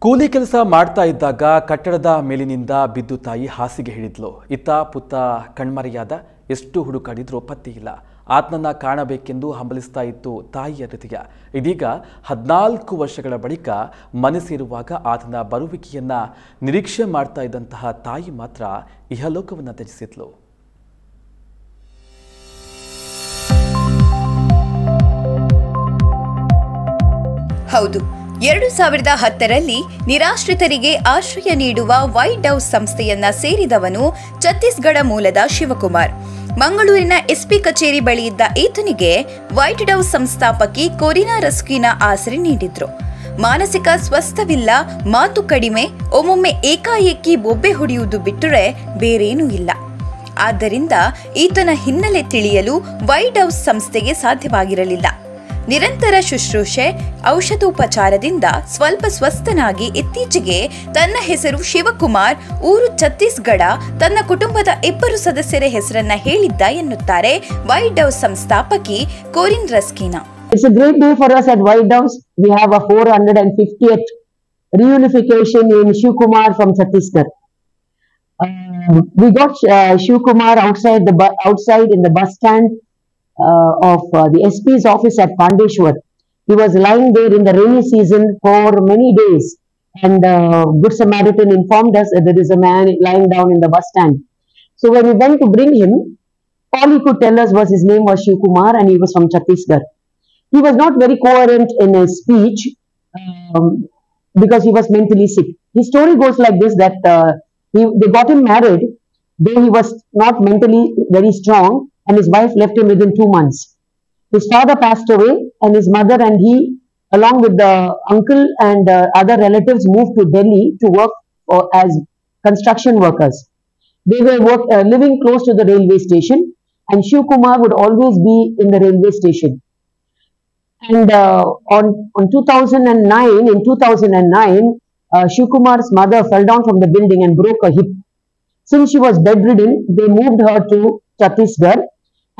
ಕೂಲಿ ಕೆಲಸ ಮಾಡ್ತಾ ಇದ್ದಾಗ ಕಟ್ಟಡದ ಮೇಲಿನಿಂದ ಬಿದ್ದು ತಾಯಿ ಹಾಸಿಗೆ ಹಿಡಿದ್ಲು. ಇತ್ತ ಪುತ್ತ ಕಣ್ಮರೆಯಾದ. ಎಷ್ಟು ಹುಡುಕಾಡಿದ್ರೂ ಪತ್ತೆ ಇಲ್ಲ. ಆತನನ್ನ ಕಾಣಬೇಕೆಂದು ಹಂಬಲಿಸ್ತಾ ಇತ್ತು ತಾಯಿಯ ಹೃದಯ. ಇದೀಗ 14 ವರ್ಷಗಳ ಬಳಿಕ ಮನಸ್ಸಿರುವಾಗ ಆತನ ಬರುವಿಕೆಯನ್ನ ನಿರೀಕ್ಷೆ ಮಾಡ್ತಾ ಇದ್ದಂತಹ ತಾಯಿ ಮಾತ್ರ ಇಹಲೋಕವನ್ನ ತ್ಯಜಿಸಿದ್ಲು. ಹೌದು, 2010ರಲ್ಲಿ ನಿರಾಶ್ರಿತರಿಗೆ ಆಶ್ರಯ ನೀಡುವ ವೈಟ್ ಹೌಸ್ ಸಂಸ್ಥೆಯನ್ನ ಸೇರಿದವನು ಛತ್ತೀಸ್ಗಢ ಮೂಲದ ಶಿವಕುಮಾರ್. ಮಂಗಳೂರಿನ ಎಸ್ಪಿ ಕಚೇರಿ ಬಳಿ ಇದ್ದ ಈತನಿಗೆ ವೈಟ್ ಹೌಸ್ ಸಂಸ್ಥಾಪಕಿ ಕೊರಿನಾ ರಸ್ಕಿನಾ ಆಸರೆ ನೀಡಿದ್ರು. ಮಾನಸಿಕ ಸ್ವಸ್ಥವಿಲ್ಲ, ಮಾತು ಕಡಿಮೆ, ಒಮ್ಮೊಮ್ಮೆ ಏಕಾಏಕಿ ಬೊಬ್ಬೆ ಹೊಡೆಯುವುದು ಬಿಟ್ಟರೆ ಬೇರೇನೂ ಇಲ್ಲ. ಆದ್ದರಿಂದ ಈತನ ಹಿನ್ನೆಲೆ ತಿಳಿಯಲು ವೈಟ್ ಹೌಸ್ ಸಂಸ್ಥೆಗೆ ಸಾಧ್ಯವಾಗಿರಲಿಲ್ಲ. ನಿರಂತರ ಶುಶ್ರೂಷೆ, ಔಷಧೋಪಚಾರದಿಂದ ಸ್ವಲ್ಪ ಸ್ವಸ್ಥನಾಗಿ ಇತ್ತೀಚೆಗೆ ತನ್ನ ಹೆಸರು ಶಿವಕುಮಾರ್, ಊರು ಛತ್ತೀಸ್ಗಢ, ತನ್ನ ಕುಟುಂಬದ 2 ಸದಸ್ಯರ ಹೆಸರನ್ನ ಹೇಳಿದ್ದ ಎನ್ನುತ್ತಾರೆ ವೈಟ್ ಹೌಸ್ ಸಂಸ್ಥಾಪಕಿ ಕೊರಿನ್ ರಸ್ಕಿನಾ. It's a great day for us at White House. We have a 450th reunification in Shivkumar from Chhattisgarh. We got Shivkumar outside in the bus stand of the SP's office at Pandeshwar. He was lying there in the rainy season for many days, and Good Samaritan informed us that there is a man lying down in the bus stand. So when we went to bring him, all he could tell us was his name was Shivkumar and he was from Chhattisgarh. He was not very coherent in his speech because he was mentally sick. His story goes like this, that they got him married, though he was not mentally very strong, and his wife left him within 2 months. His father passed away, and his mother and he, along with the uncle and other relatives, moved to Delhi to work as construction workers. They were living close to the railway station, and Shivkumar would always be in the railway station. And in 2009, Shivkumar's mother fell down from the building and broke her hip. Since she was bedridden, they moved her to Chhattisgarh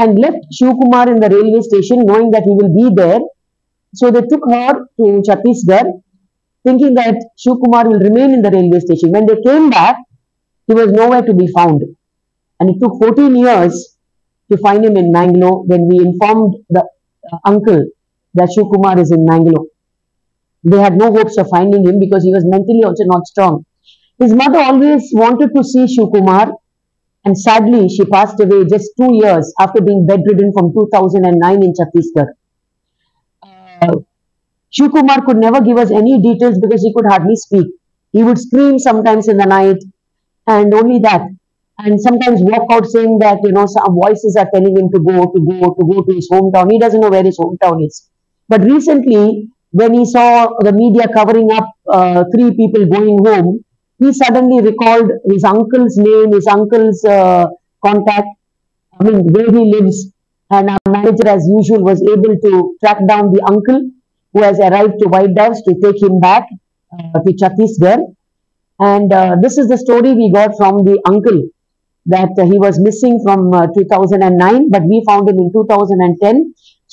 and left Shivkumar in the railway station, knowing that he will be there. So they took her to Chhattisgarh, thinking that Shivkumar will remain in the railway station. When they came back, he was nowhere to be found. And it took 14 years to find him in Mangalore, when we informed the uncle that Shivkumar is in Mangalore. They had no hopes of finding him because he was mentally also not strong. His mother always wanted to see Shivkumar, and sadly she passed away just 2 years after being bedridden from 2009 in Chhattisgarh. Shivkumar could never give us any details because he could hardly speak. He would scream sometimes in the night, and only that. And sometimes walk out saying that, some voices are telling him to go to his hometown. He doesn't know where his hometown is. But recently, when he saw the media covering up 3 people going home, he suddenly recalled his uncle's name, his uncle's contact, where he lives. And our manager, as usual, was able to track down the uncle who has arrived to White House to take him back to Chhattisgarh. And this is the story we got from the uncle, that he was missing from 2009, but we found him in 2010.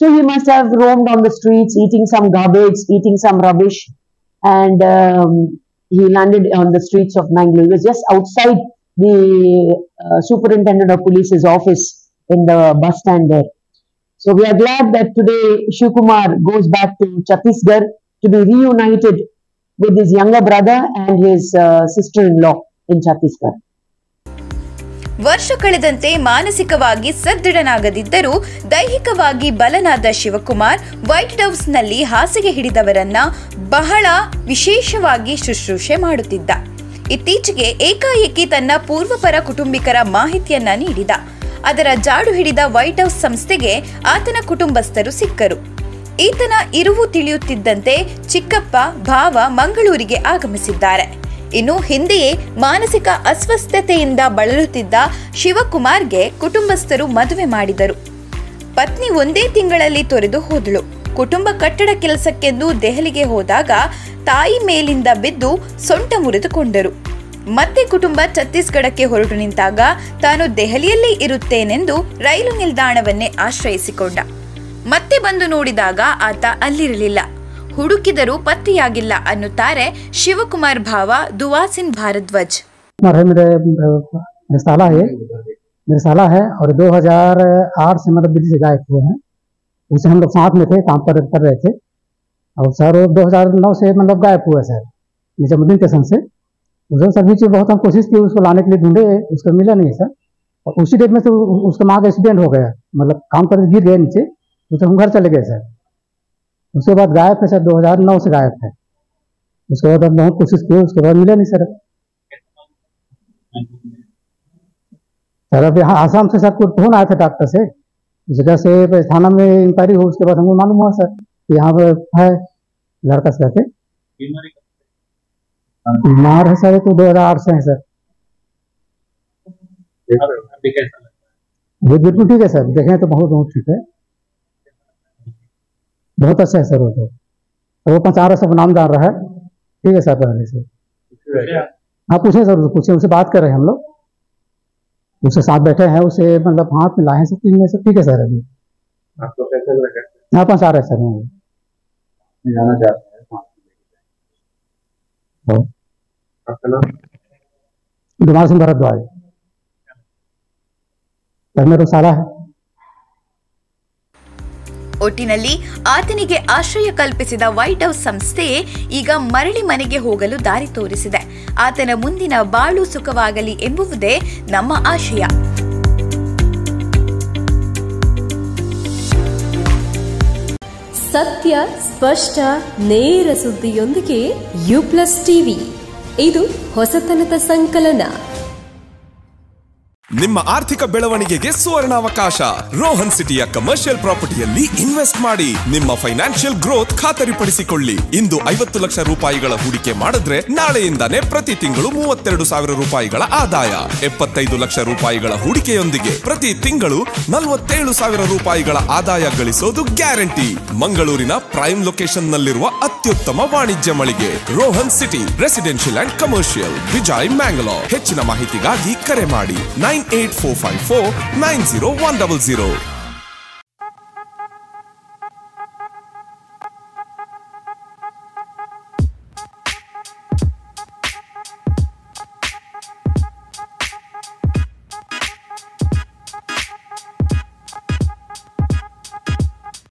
So he must have roamed on the streets, eating some garbage, eating some rubbish, and he landed on the streets of Mangalore. He was just outside the superintendent of police's office in the bus stand there. So we are glad that today Shivkumar goes back to Chhattisgarh to be reunited with his younger brother and his sister-in-law in Chhattisgarh. ವರ್ಷ ಕಳೆದಂತೆ ಮಾನಸಿಕವಾಗಿ ಸದೃಢನಾಗದಿದ್ದರೂ ದೈಹಿಕವಾಗಿ ಬಲನಾದ Shivakumar white ಹೌಸ್ನಲ್ಲಿ ಹಾಸಿಗೆ ಹಿಡಿದವರನ್ನ ಬಹಳ ವಿಶೇಷವಾಗಿ ಶುಶ್ರೂಷೆ ಮಾಡುತ್ತಿದ್ದ. ಇತ್ತೀಚೆಗೆ ಏಕಾಏಕಿ ತನ್ನ ಪೂರ್ವಪರ ಕುಟುಂಬಿಕರ ಮಾಹಿತಿಯನ್ನ ನೀಡಿದ. ಅದರ ಜಾಡು ಹಿಡಿದ ವೈಟ್ ಹೌಸ್ ಸಂಸ್ಥೆಗೆ ಆತನ ಕುಟುಂಬಸ್ಥರು ಸಿಕ್ಕರು. ಈತನ ಇರುವು ತಿಳಿಯುತ್ತಿದ್ದಂತೆ ಚಿಕ್ಕಪ್ಪ, ಭಾವ ಮಂಗಳೂರಿಗೆ ಆಗಮಿಸಿದ್ದಾರೆ. ಇನ್ನು ಹಿಂದೆಯೇ ಮಾನಸಿಕ ಅಸ್ವಸ್ಥತೆಯಿಂದ ಬಳಲುತ್ತಿದ್ದ ಶಿವಕುಮಾರ್ಗೆ ಕುಟುಂಬಸ್ಥರು ಮದುವೆ ಮಾಡಿದರು. ಪತ್ನಿ 1 ತಿಂಗಳಲ್ಲಿ ತೊರೆದು ಹೋದಳು. ಕುಟುಂಬ ಕಟ್ಟಡ ಕೆಲಸಕ್ಕೆಂದು ದೆಹಲಿಗೆ ಹೋದಾಗ ತಾಯಿ ಮೇಲಿಂದ ಬಿದ್ದು ಸೊಂಟ ಮುರಿದುಕೊಂಡರು. ಮತ್ತೆ ಕುಟುಂಬ ಛತ್ತೀಸ್ಗಢಕ್ಕೆ ಹೊರಟು ನಿಂತಾಗ ತಾನು ದೆಹಲಿಯಲ್ಲೇ ಇರುತ್ತೇನೆಂದು ರೈಲು ನಿಲ್ದಾಣವನ್ನೇ ಆಶ್ರಯಿಸಿಕೊಂಡ. ಮತ್ತೆ ಬಂದು ನೋಡಿದಾಗ ಆತ ಅಲ್ಲಿರಲಿಲ್ಲ. ಹುಡುಕಿದರೂ ಪತ್ತೆಯಾಗಿಲ್ಲ ಅನ್ನುತ್ತಾರೆ ಶಿವಕುಮಾರ್ ಭಾವ ದುವಾಸಿನ್ ಭಾರದ್ವಾಜ್. मेरे साला है और 2008 से मतलब दिल्ली से गायब हुए हैं. उसे हम लोग साथ में थे, काम कर रहे थे. और सर 2009 से मतलब गायब हुआ सर निजामुद्दीन स्टेशन से. उधर सर बीच बहुत हम कोशिश की उसको लाने के लिए, ढूंढे, उसको मिला नहीं सर. और उसी डेट में से उसका माँ का एक्सीडेंट हो गया, मतलब काम कर गिर गए नीचे, तो हम घर चले गए सर. उसके बाद गायब है सर, 2009 से गायब है. उसके बाद हम बहुत कोशिश की, उसके बाद मिला नहीं सर. सर अब यहाँ आसाम से सर कुछ फोन आया था डॉक्टर से, उस जगह से थाना में इंक्वायरी हो, उसके बाद हमको मालूम हुआ सर कि यहाँ पर है लड़का से करके. बीमार है सर, तो 2008 से है सर. वो बिल्कुल ठीक है सर, देखें तो बहुत बहुत ठीक है, बहुत अच्छा है सर. वो तो वो 5 सब नाम जान रहा है. ठीक है सर, पहले से हाँ पूछे सर, पूछे, उसे बात कर रहे हैं हम लोग, उसके साथ बैठे हैं, उसे मतलब हाथ में लाए हैं सब चीज में सब ठीक है सर. अभी आपको कैसे लगा? यहाँ 5 रहे सर. मैं जाना चाहता हूँ. आपका नाम? दुमार सिंह भारद्वाज. सर मेरा साला है. ಒಟ್ಟಿನಲ್ಲಿ ಆತನಿಗೆ ಆಶ್ರಯ ಕಲ್ಪಿಸಿದ ವೈಟ್ ಹೌಸ್ ಸಂಸ್ಥೆ ಈಗ ಮರಳಿ ಮನೆಗೆ ಹೋಗಲು ದಾರಿ ತೋರಿಸಿದೆ. ಆತನ ಮುಂದಿನ ಬಾಳು ಸುಖವಾಗಲಿ ಎಂಬುವುದೇ ನಮ್ಮ ಆಶಯ. ಸತ್ಯ, ಸ್ಪಷ್ಟ, ನೇರ ಸುದ್ದಿಯೊಂದಿಗೆ U+ ಟಿವಿ. ಇದು ಹೊಸತನದ ಸಂಕಲನ. ನಿಮ್ಮ ಆರ್ಥಿಕ ಬೆಳವಣಿಗೆಗೆ ಸುವರ್ಣಾವಕಾಶ. ರೋಹನ್ ಸಿಟಿಯ ಕಮರ್ಷಿಯಲ್ ಪ್ರಾಪರ್ಟಿಯಲ್ಲಿ ಇನ್ವೆಸ್ಟ್ ಮಾಡಿ ನಿಮ್ಮ ಫೈನಾನ್ಷಿಯಲ್ ಗ್ರೋತ್ ಖಾತರಿಪಡಿಸಿಕೊಳ್ಳಿ. ಇಂದು 50 ಲಕ್ಷ ರೂಪಾಯಿಗಳ ಹೂಡಿಕೆ ಮಾಡಿದ್ರೆ ನಾಳೆಯಿಂದಾನೇ ಪ್ರತಿ ತಿಂಗಳು 32,000 ರೂಪಾಯಿಗಳ ಆದಾಯ. 75 ಲಕ್ಷ ರೂಪಾಯಿಗಳ ಹೂಡಿಕೆಯೊಂದಿಗೆ ಪ್ರತಿ ತಿಂಗಳು 47,000 ರೂಪಾಯಿಗಳ ಆದಾಯ ಗಳಿಸೋದು ಗ್ಯಾರಂಟಿ. ಮಂಗಳೂರಿನ ಪ್ರೈಮ್ ಲೊಕೇಶನ್ ನಲ್ಲಿರುವ ಅತ್ಯುತ್ತಮ ವಾಣಿಜ್ಯ ಮಳಿಗೆ Rohan city residential and commercial, Vijay, Mangalore. ಹೆಚ್ಚಿನ ಮಾಹಿತಿಗಾಗಿ ಕರೆ ಮಾಡಿ 9845490100.